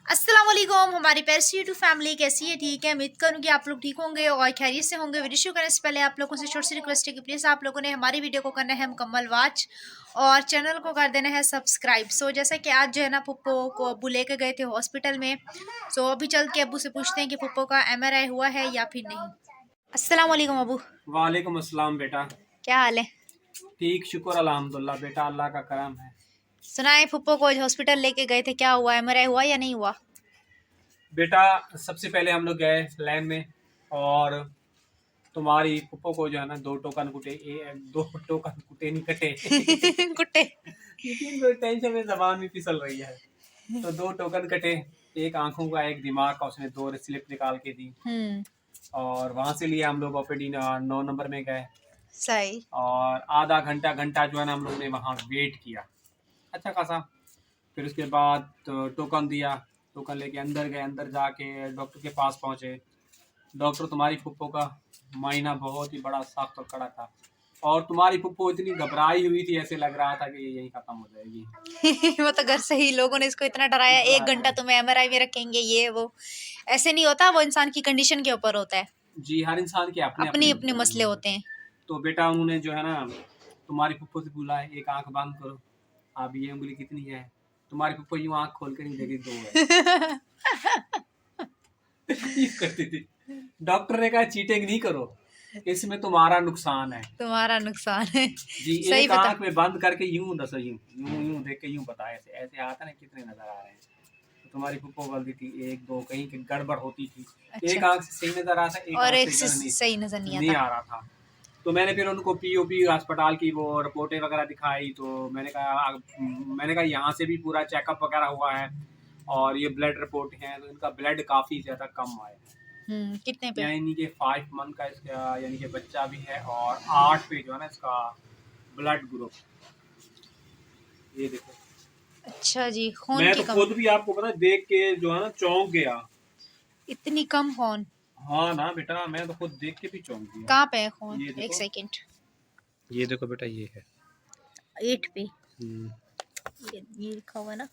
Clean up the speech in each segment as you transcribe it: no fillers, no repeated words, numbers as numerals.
अस्सलाम वालेकुम हमारी पैरसी यूट्यूब फैमिली कैसी है। ठीक है, उम्मीद करूँगी आप लोग ठीक होंगे और खैरियत से होंगे। वीडियो शुरू करने से पहले आप लोगों से छोटी सी रिक्वेस्ट है कि प्लीज़ आप लोगों ने हमारी वीडियो को करना है मुकम्मल वॉच और चैनल को कर देना है सब्सक्राइब। सो जैसा कि आज जो है ना पुप्पो को अब्बू लेके गए थे हॉस्पिटल में। सो अभी चल के अब्बू से पूछते हैं कि पुप्पो का MRI हुआ है या फिर नहीं। अस्सलाम वालेकुम अब्बू। वालेकुम अस्सलाम बेटा। क्या हाल है? ठीक, शुक्र अल्हम्दुलिल्लाह बेटा, अल्लाह का करम है। सुनाए पुप्पो को हॉस्पिटल लेके गए थे, क्या हुआ? MRI हुआ या नहीं हुआ? बेटा सबसे पहले हम लोग गए लैब में और तुम्हारी पुप्पो को जो है ना दो टोकन कुटे नहीं कटे कुट्टे। क्योंकि टेंशन में जबान भी फिसल रही है। तो 2 टोकन कटे, एक आंखों का एक दिमाग का, उसने 2 स्लिप निकाल के दी और वहां से लिए हम लोग ओपीडी 9 नंबर में गए सही। और आधा घंटा घंटा जो है ना हम लोग ने वहाँ वेट किया अच्छा खासा। फिर उसके बाद टोकन दिया, टोकन लेके अंदर गए, अंदर जाके डॉक्टर के पास पहुंचे। डॉक्टर तुम्हारी फुप्पो का मायना बहुत ही बड़ा सख्त और कड़ा था और तुम्हारी फुप्पो इतनी घबराई हुई थी, ऐसे लग रहा था कि ये यहीं खत्म हो जाएगी। वो तो घर से ही लोगों ने इसको इतना डराया, 1 घंटा तुम्हें MRI में रखेंगे, ये वो। ऐसे नहीं होता, वो इंसान की कंडीशन के ऊपर होता है। जी, हर इंसान के अपने अपनी अपने अपने मसले होते हैं। तो बेटा उन्होंने जो है ना तुम्हारी फुप्पो से बोला है एक आंख बंद करो। अब ये उंगली कितनी है? तुम्हारी फुप्पो यूं आंख खोल कर नहीं देखी, 2 है। ये करती थी। डॉक्टर ने कहा चीटिंग नहीं करो, इसमें तुम्हारा नुकसान है। तुम्हारा नुकसान है। जी, सही एक बता। आंख में बंद करके यूं दसो, यूं यूं यूं देख के यूं बता, ऐसे ऐसे आता ना कितने नजर आ रहे हैं। तो तुम्हारी फुप्पो बोलती थी 1 2 कहीं की गड़बड़ होती थी। अच्छा। एक आंख से सही नजर आता, एक और आंख एक से से सही नजर नहीं नहीं आता। आ रहा था। तो मैंने फिर उनको पीओपी अस्पताल की वो रिपोर्टें वगैरह दिखाई। तो मैंने कहा यहाँ से भी पूरा चेकअप वगैरह हुआ है और ये ब्लड रिपोर्ट है, तो इनका ब्लड काफ़ी ज़्यादा कम आया है। कितने पे? यानी कि 5 मंथ का इसका यानी कि बच्चा भी है और 8 पे जो है ना इसका ब्लड ग्रुप। ये देखो, अच्छा जी, खून मैं की तो कमी। खुद भी आपको पता है, देख के जो है ना चौंक गया। इतनी कम खून? हाँ ना बेटा, मैं तो खुद देख के भी चौंक गया। कहाँ पे है खून? ये एक देखो, सेकंड। ये देखो बेटा, ये है 8 पे। हम्म, ये लिखा हुआ है ना।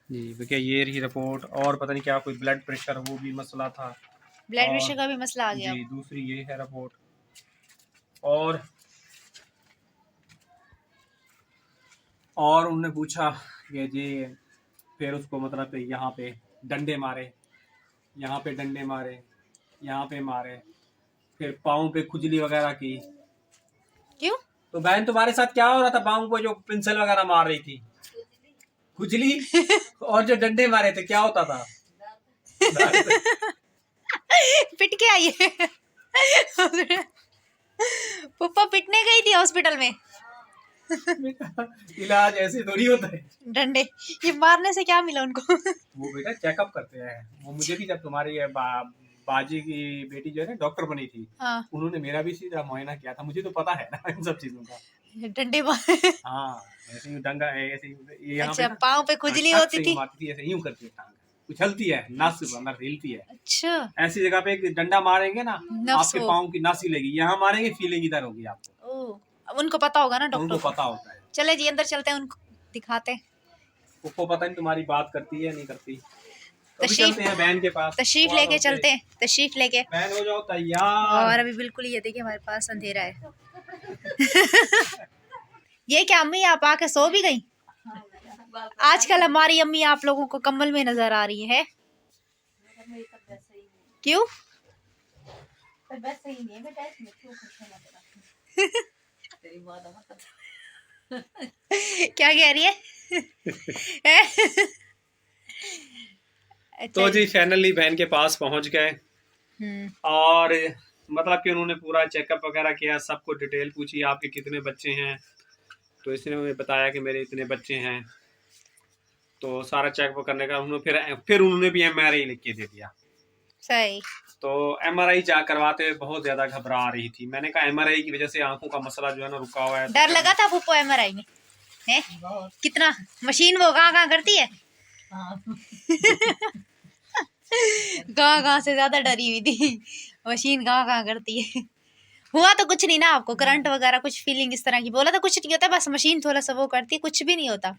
जी भैया, ये रही रिपोर्ट। और पता नहीं क्या कोई ब्लड प्रेशर वो भी मसला था। ब्लड और प्रेशर का भी मसला आ गया अब। जी दूसरी ये है रिपोर्ट। और उन्होंने पूछा कि जी, फिर उसको मतलब यहाँ पे डंडे मारे, यहाँ पे डंडे मारे, यहाँ पे मारे, फिर पाँव पे खुजली वगैरह की। क्यों? तो बहन तुम्हारे साथ क्या हो रहा था? पाँव को जो पेंसिल वगैरह मार रही थी, खुजली और जो डंडे मारे थे क्या होता था? पिट के आई है। पुप्पा पिटने गई थी हॉस्पिटल में। इलाज ऐसे थोड़ी होता है। डंडे ये मारने से क्या मिला उनको? वो बेटा चेकअप करते हैं। वो मुझे भी, जब तुम्हारी ये बाजी की बेटी जो है ना डॉक्टर बनी थी, हाँ। उन्होंने मेरा भी सीधा मुआयना किया था, मुझे तो पता है ना इन सब चीजों का। डंडे मार। हाँ, ऐसे ही डंगा ऐसे ही, ये यहाँ पे अच्छा, ना पाँव पे खुजली टक होती से यूं थी। मारती थी, ऐसे यूं करती है टांग, उछलती है, नस अंदर हिलती है। अच्छा। ऐसी जगह पे एक डंडा मारेंगे ना, नफ्स आपके वो। पाँव की नस हिलेगी, यहाँ मारेंगे फीलिंग इधर होगी आपको। ओ, अब उनको पता होगा ना तो डॉक्टर उनको को। पता होता है। चले जी अंदर चलते हैं, उनको दिखाते हैं। उसको पता नहीं तुम्हारी बात करती है नहीं करती। तो अभी तशरीफ चलते हैं बहन के पास। तशरीफ लेके चलते हैं, तशरीफ लेके। बहन हो जाओ तैयार। और अभी बिल्कुल ये देखिए हमारे पास अंधेरा है। ये क्या अम्मी, आप आके सो भी गई? आजकल हमारी अम्मी आप लोगों को कम्बल में नजर आ रही है। क्यों? क्या कह रही है? अच्छा तो जी फाइनली बहन के पास पहुंच गए और मतलब कि उन्होंने पूरा चेकअप वगैरह किया, सबको डिटेल पूछी आपके कितने बच्चे हैं। तो इसने हमें बताया कि मेरे इतने बच्चे हैं। तो सारा चेकअप करने का उन्होंने फिर उन्होंने भी MRI लिख के दे दिया। सही। तो MRI जा करवाते हुए बहुत ज्यादा घबरा रही थी। मैंने कहा MRI की वजह से आंखों का मसला जो है ना रुका हुआ है। तो डर लगा था पुप्पो MRI में? है कितना? मशीन वो कहाँ करती है? कहाँ से ज्यादा डरी हुई थी। मशीन कहाँ करती है। हुआ तो कुछ नहीं ना आपको? करंट वगैरह कुछ फीलिंग इस तरह की? बोला तो कुछ नहीं होता, बस मशीन थोड़ा सा वो करती है, कुछ भी नहीं होता।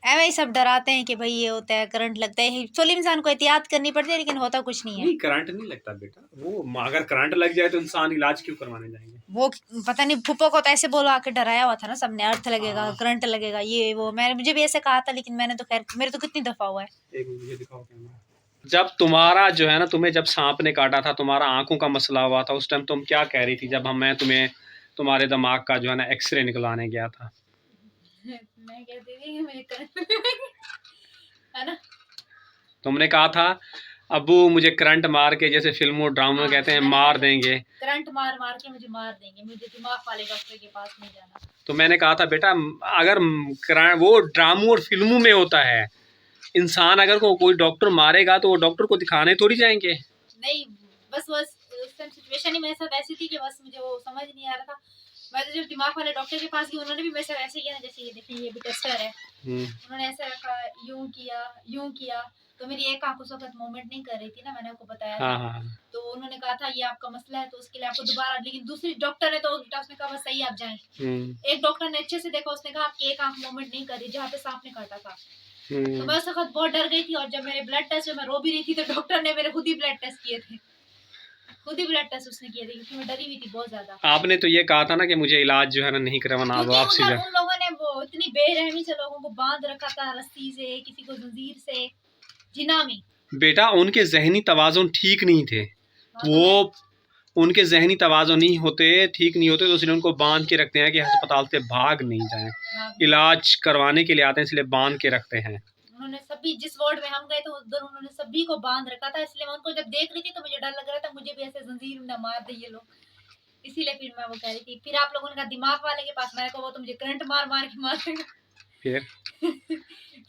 ऐਵੇਂ ही सब डराते हैं कि भाई ये होता है, करंट लगता है, चलो इंसान को एहतियात करनी पड़ती है, लेकिन होता कुछ नहीं है। नहीं, करंट नहीं लगता बेटा, वो अगर करंट लग जाए तो इंसान इलाज क्यों करवाने जाएंगे। वो पता नहीं, फूफो को तो ऐसे बोला के डराया हुआ था ना सबने, अर्थ लगेगा, करंट लगेगा, ये वो, मैंने मुझे भी ऐसे कहा था, लेकिन मैंने तो खैर, मेरे तो कितनी दफा हुआ है। एक मिनट मुझे दिखाओ कैमरा। जब तुम्हारा जो है ना, तुम्हें जब सांप ने काटा था, तुम्हारा आंखों का मसला हुआ था, उस टाइम तुम क्या कह रही थी जब मैं तुम्हें तुम्हारे दिमाग का जो है ना एक्सरे निकलवाने गया था। मैं कहती थी कि मुझे करंट है ना, तुमने कहा था अब्बू मुझे करंट मार के, जैसे फिल्मों ड्रामों में कहते हैं मार देंगे, करंट मार मार के मुझे मार देंगे, मुझे दिमाग वाले डॉक्टर के पास नहीं जाना। तो मैंने कहा था बेटा अगर वो ड्रामों और फिल्मों में होता है, इंसान अगर कोई डॉक्टर मारेगा तो वो डॉक्टर को दिखाने थोड़ी जाएंगे। नहीं, बस उस टाइम सिचुएशन ही मेरे साथ ऐसी थी कि बस मुझे वो समझ नहीं आ रहा था। मैं तो जब दिमाग वाले डॉक्टर के पास गई, उन्होंने भी मेरे साथ ऐसे किया ना, जैसे ये देखिए ये भी टेस्टर है, उन्होंने ऐसे रखा, यूं किया, तो मेरी एक आंख उस वक्त मूवमेंट नहीं कर रही थी ना, मैंने आपको बताया था। हाँ। तो उन्होंने कहा था ये आपका मसला है, तो उसके लिए आपको दोबारा, लेकिन दूसरी डॉक्टर ने तो उल्टा, उसने कहा बस सही आप जाएं। एक डॉक्टर ने अच्छे से देखा, उसने कहा आपकी एक आंख मूवमेंट नहीं कर रही, जहाँ पे सांप ने काटा था। तो मैं उस वक्त बहुत डर गई थी, और जब मेरे ब्लड टेस्ट में मैं रो भी रही थी, तो डॉक्टर ने मेरे खुद ही ब्लड टेस्ट किए थे, खुद ही ब्लड टेस्ट उसने किए थे, क्योंकि मैं डरी हुई थी बहुत ज्यादा। आपने तो ये कहा था ना कि मुझे इलाज जो है ना नहीं करवाना, अब आप सीधा। उन लोगों ने वो इतनी बेरहमी से लोगों को बांध रखा था, रस्सी से, किसी को जंजीर से, जिना में। बेटा उनके जहनी तवाज़ुन ठीक नहीं थे, वो उनके जहनी तवाज़ुन नहीं होते, ठीक नहीं होते, तो इसलिए उनको बांध के रखते हैं कि अस्पताल से भाग नहीं जाएं, इलाज करवाने के लिए आते हैं, इसलिए बांध के रखते हैं। उन्होंने सभी, जिस वार्ड में हम गए थे उधर उन्होंने सभी को बांध रखा था, इसलिए मैं उनको जब देख रही थी तो मुझे डर लग रहा था, मुझे भी ऐसे जंजीर न मार दे ये लोग, इसीलिए फिर मैं वो कह रही थी। फिर आप लोगों ने कहा दिमाग वाले के पास, मैंने कहा वो तो मुझे करंट मार मार के मार देगा। फिर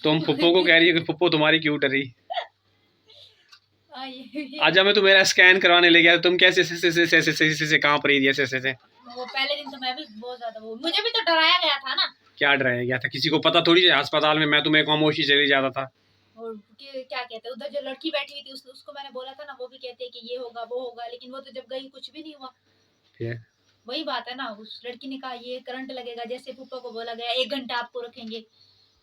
तुम फुप्पो को कह रही है कि फुप्पो तुम्हारी क्यों डरी। आज मैं तो मेरा स्कैन करवाने ले गया, तुम कैसे से कांप रही थी ऐसे। वो पहले दिन तो मैं भी बहुत ज्यादा, वो मुझे भी तो डराया गया था ना। क्या डराया गया था, किसी को पता थोड़ी है अस्पताल में, मैं तुम्हें खामोशी चली जाता था। और क्या कहते हैं, उधर जो लड़की बैठी हुई थी उसको मैंने बोला था ना, वो भी कहते हैं कि ये होगा वो होगा, लेकिन वो तो जब गई कुछ भी नहीं हुआ। फिर वही बात है ना, उस लड़की ने कहा ये करंट लगेगा, जैसे फूफा को बोला गया 1 घंटा आपको रखेंगे,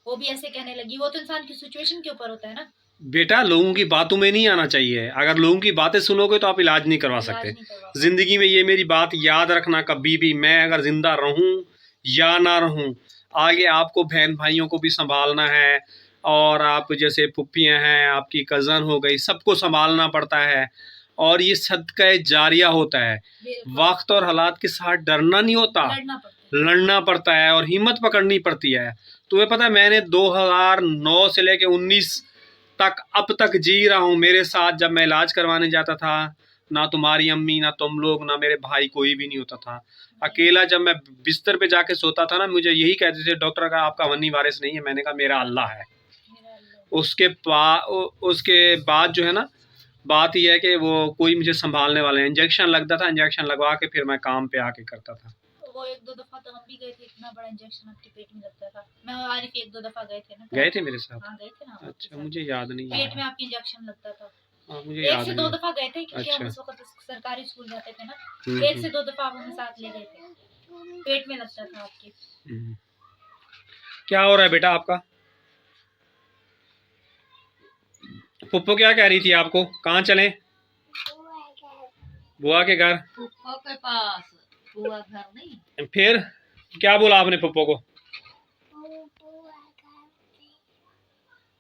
वो भी ऐसे कहने लगी। वो तो इंसान की सिचुएशन के ऊपर होता है ना बेटा, लोगों की बातों में नहीं आना चाहिए, अगर लोगों की बातें सुनोगे तो आप इलाज नहीं करवा सकते। जिंदगी में ये मेरी बात याद रखना कभी भी, मैं अगर जिंदा रहूं या ना रहूं, आगे आपको बहन भाइयों को भी संभालना है, और आप जैसे फुप्पियाँ हैं, आपकी कज़न हो गई, सबको संभालना पड़ता है, और ये सदका जारिया होता है। वक्त और हालात के साथ डरना नहीं होता, लड़ना पड़ता है और हिम्मत पकड़नी पड़ती है। तुम्हें पता है मैंने 2009 से लेके 19 तक अब तक जी रहा हूँ। मेरे साथ जब मैं इलाज करवाने जाता था, ना तुम्हारी अम्मी, ना तुम लोग, ना मेरे भाई, कोई भी नहीं होता था। अकेला जब मैं बिस्तर पे जाके सोता था ना, मुझे यही कहते थे डॉक्टर का आपका वन्नी वारिस नहीं है, मैंने कहा मेरा अल्लाह है। उसके बाद जो है ना, बात यह है कि वो कोई मुझे संभालने वाले, इंजेक्शन लगता था, इंजेक्शन लगवा के फिर मैं काम पे आके करता था। वो 1-2 दफा तो हम भी गए थे, इतना बड़ा इंजेक्शन आपके पेट में लगता था। मैं और आरिफ 1-2 दफा गए थे ना। गए थे मेरे साथ? हाँ गए थे ना। अच्छा, मुझे याद नहीं है। पेट में आपके इंजेक्शन लगता था। हाँ, मुझे याद 1 से 2 दफा गए थे, क्योंकि हम उस वक्त सरकारी स्कूल जाते थे ना। 1 से 2 दफा आप हमें साथ ले गए थे, पेट में लगता था आपके। क्या हो रहा है बेटा आपका? पुप्पो क्या कह रही थी आपको, कहाँ चले? बुआ के घर। पुप्पो के पास, बुआ घर नहीं। फिर क्या बोला आपने पुप्पो को?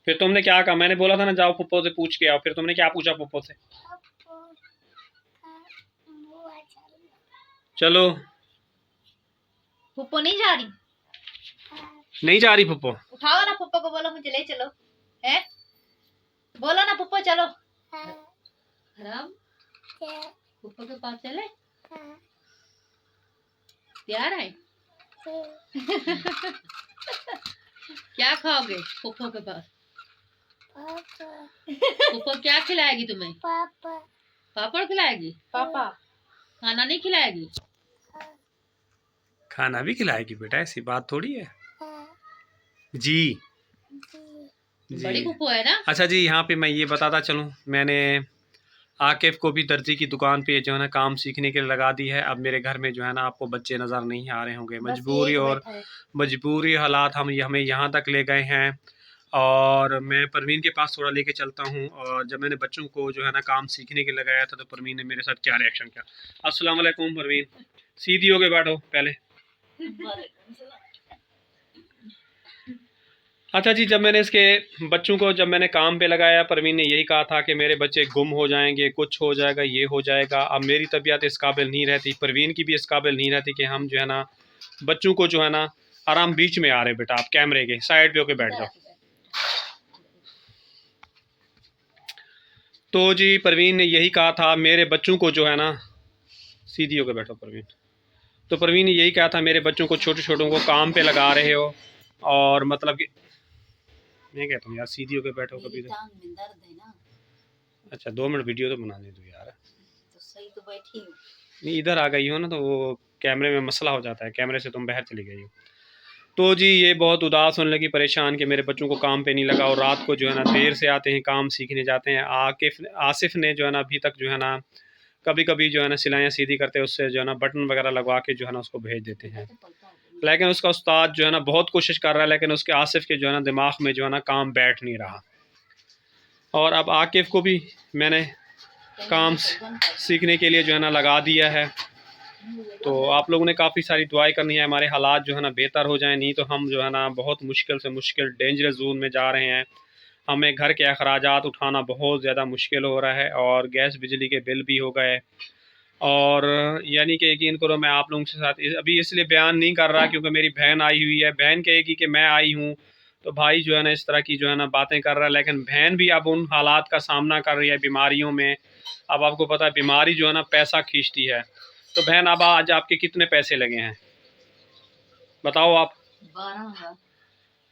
फिर तुमने क्या कहा? मैंने बोला था ना जाओ पुप्पो से पूछ के आओ, फिर तुमने क्या पूछा पुप्पो से? चलो। पुप्पो नहीं जा रही? नहीं जा रही पुप्पो? उठाओ ना पुप्पो को, बोलो मुझे ले चलो, है? बोलो ना पुप्पो चलो। हराम, पुप्पो के पास चले? प्यार है? क्या खाओगे पुप्पो के पास? पुप्पो क्या खिलाएगी तुम्हें? पापा। पापड़ खिलाएगी? पापा। खाना नहीं खिलाएगी? खाना भी खिलाएगी बेटा, ऐसी बात थोड़ी है। जी बड़ी पुप्पो है ना। अच्छा जी, यहाँ पे मैं ये बताता चलूँ, मैंने आकिब को भी दर्जी की दुकान पे जो है ना काम सीखने के लिए लगा दी है। अब मेरे घर में जो है ना आपको बच्चे नज़र नहीं आ रहे होंगे, मजबूरी हालात हमें यहाँ तक ले गए हैं। और मैं परवीन के पास थोड़ा लेके चलता हूँ। और जब मैंने बच्चों को जो है ना काम सीखने के लगाया था तो परवीन ने मेरे साथ क्या रिएक्शन किया। अस्सलाम वालेकुम परवीन, सीधी होके बैठो पहले। अच्छा जी, जब मैंने इसके बच्चों को जब मैंने काम पे लगाया, परवीन ने यही कहा था कि मेरे बच्चे गुम हो जाएंगे, कुछ हो जाएगा, ये हो जाएगा। अब मेरी तबीयत इस काबिल नहीं रहती, परवीन की भी इस काबिल नहीं रहती कि हम जो है ना बच्चों को जो है ना आराम। बीच में आ रहे बेटा आप कैमरे के साइड पे होके बैठ जाओ। तो जी परवीन ने यही कहा था मेरे बच्चों को जो है ना, सीधी होकर बैठो परवीन। तो परवीन ने यही कहा था मेरे बच्चों को, छोटे छोटों को काम पे लगा रहे हो। और मतलब कि मैं कहता हूँ यार सीधी होकर बैठो कभी तो। अच्छा 2 मिनट वीडियो तो बनाने दो यार। तो सही तो बैठी हूँ। नहीं इधर आ गई हो ना तो वो कैमरे में मसला हो जाता है, कैमरे से तुम बाहर चली गई हो। तो जी ये बहुत उदास होने लगी, परेशान कि मेरे बच्चों को काम पे नहीं लगा। और रात को जो है ना देर से आते हैं, काम सीखने जाते हैं। आसिफ ने जो है ना अभी तक जो है ना कभी कभी जो है ना सिलाइयाँ सीधी करते हैं, उससे जो है ना बटन वगैरह लगवा के जो है ना उसको भेज देते हैं। लेकिन उसका उस्ताद जो है ना बहुत कोशिश कर रहा है, लेकिन उसके आसिफ के जो है ना दिमाग में जो है ना काम बैठ नहीं रहा। और अब आकिफ को भी मैंने काम सीखने के लिए जो है ना लगा दिया है। तो आप लोगों ने काफ़ी सारी दुआएं करनी है, हमारे हालात जो है ना बेहतर हो जाएं, नहीं तो हम जो है ना बहुत मुश्किल से मुश्किल डेंजरस जोन में जा रहे हैं। हमें घर के अखराजात उठाना बहुत ज़्यादा मुश्किल हो रहा है और गैस बिजली के बिल भी हो गए। और यानी कि यकीन करो मैं आप लोगों के साथ अभी इसलिए बयान नहीं कर रहा क्योंकि मेरी बहन आई हुई है। बहन कहेगी कि मैं आई हूँ तो भाई जो है ना इस तरह की जो है ना बातें कर रहा है, लेकिन बहन भी अब उन हालात का सामना कर रही है बीमारियों में। अब आपको पता है बीमारी जो है ना पैसा खींचती है। तो बहन अब आज आपके कितने पैसे लगे हैं बताओ आप? 12,000।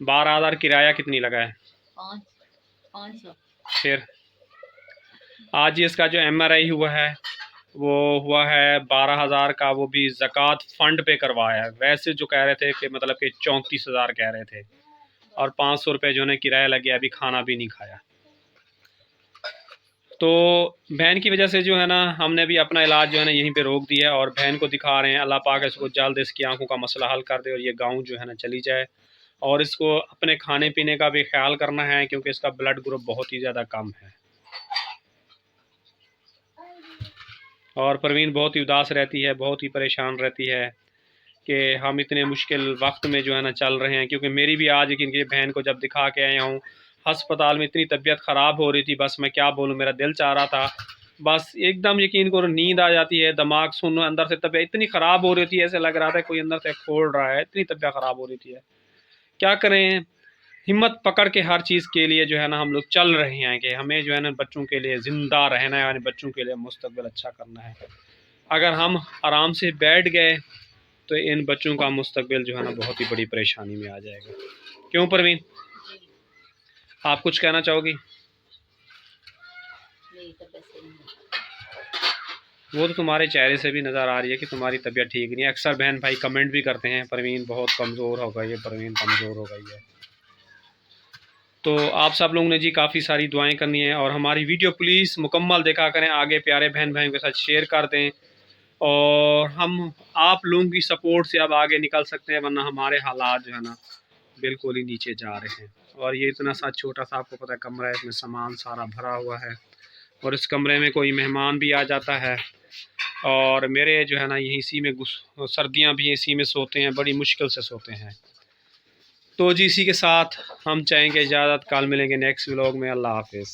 12,000 किराया कितनी लगा है? 500। फिर आज ही इसका जो MRI हुआ है वो हुआ है 12,000 का, वो भी ज़कात फ़ंड पे करवाया है। वैसे जो कह रहे थे कि मतलब कि 34,000 कह रहे थे, और 500 रुपये जो है किराया लग गया, अभी खाना भी नहीं खाया। तो बहन की वजह से जो है ना हमने भी अपना इलाज जो है ना यहीं पे रोक दिया है और बहन को दिखा रहे हैं। अल्लाह पाक इसको जल्द इसकी आंखों का मसला हल कर दे और ये गाँव जो है ना चली जाए। और इसको अपने खाने पीने का भी ख्याल करना है क्योंकि इसका ब्लड ग्रुप बहुत ही ज़्यादा कम है। और परवीन बहुत ही उदास रहती है, बहुत ही परेशान रहती है कि हम इतने मुश्किल वक्त में जो है ना चल रहे हैं। क्योंकि मेरी भी आज इनकी बहन को जब दिखा के आया हूँ अस्पताल में, इतनी तबीयत ख़राब हो रही थी, बस मैं क्या बोलूँ, मेरा दिल चाह रहा था बस एकदम यकीन करो नींद आ जाती है, दिमाग सुन, अंदर से तबीयत इतनी ख़राब हो रही थी, ऐसे लग रहा था कोई अंदर से खोल रहा है, इतनी तबीयत ख़राब हो रही थी। क्या करें, हिम्मत पकड़ के हर चीज़ के लिए जो है ना हम लोग चल रहे हैं कि हमें जो है ना बच्चों के लिए ज़िंदा रहना है, यानी बच्चों के लिए मुस्तकबिल अच्छा करना है। अगर हम आराम से बैठ गए तो इन बच्चों का मुस्तकबिल जो है ना बहुत ही बड़ी परेशानी में आ जाएगा। क्यों परवीन, आप कुछ कहना चाहोगी? वो तो तुम्हारे चेहरे से भी नज़र आ रही है कि तुम्हारी तबीयत ठीक नहीं है। अक्सर बहन भाई कमेंट भी करते हैं परवीन बहुत कमज़ोर हो गई है, परवीन कमज़ोर हो गई है। तो आप सब लोगों ने जी काफ़ी सारी दुआएं करनी है और हमारी वीडियो प्लीज़ मुकम्मल देखा करें, आगे प्यारे बहन भाइयों के साथ शेयर कर दें और हम आप लोगों की सपोर्ट से अब आगे निकल सकते हैं, वरना हमारे हालात जो है ना बिल्कुल ही नीचे जा रहे हैं। और ये इतना सा छोटा सा आपको पता है कमरा है, इसमें सामान सारा भरा हुआ है और इस कमरे में कोई मेहमान भी आ जाता है और मेरे जो है ना यहीं इसी में सर्दियाँ भी इसी में सोते हैं, बड़ी मुश्किल से सोते हैं। तो जी इसी के साथ हम चाहेंगे इजाज़त, कल मिलेंगे नेक्स्ट व्लॉग में। अल्लाह हाफिज़।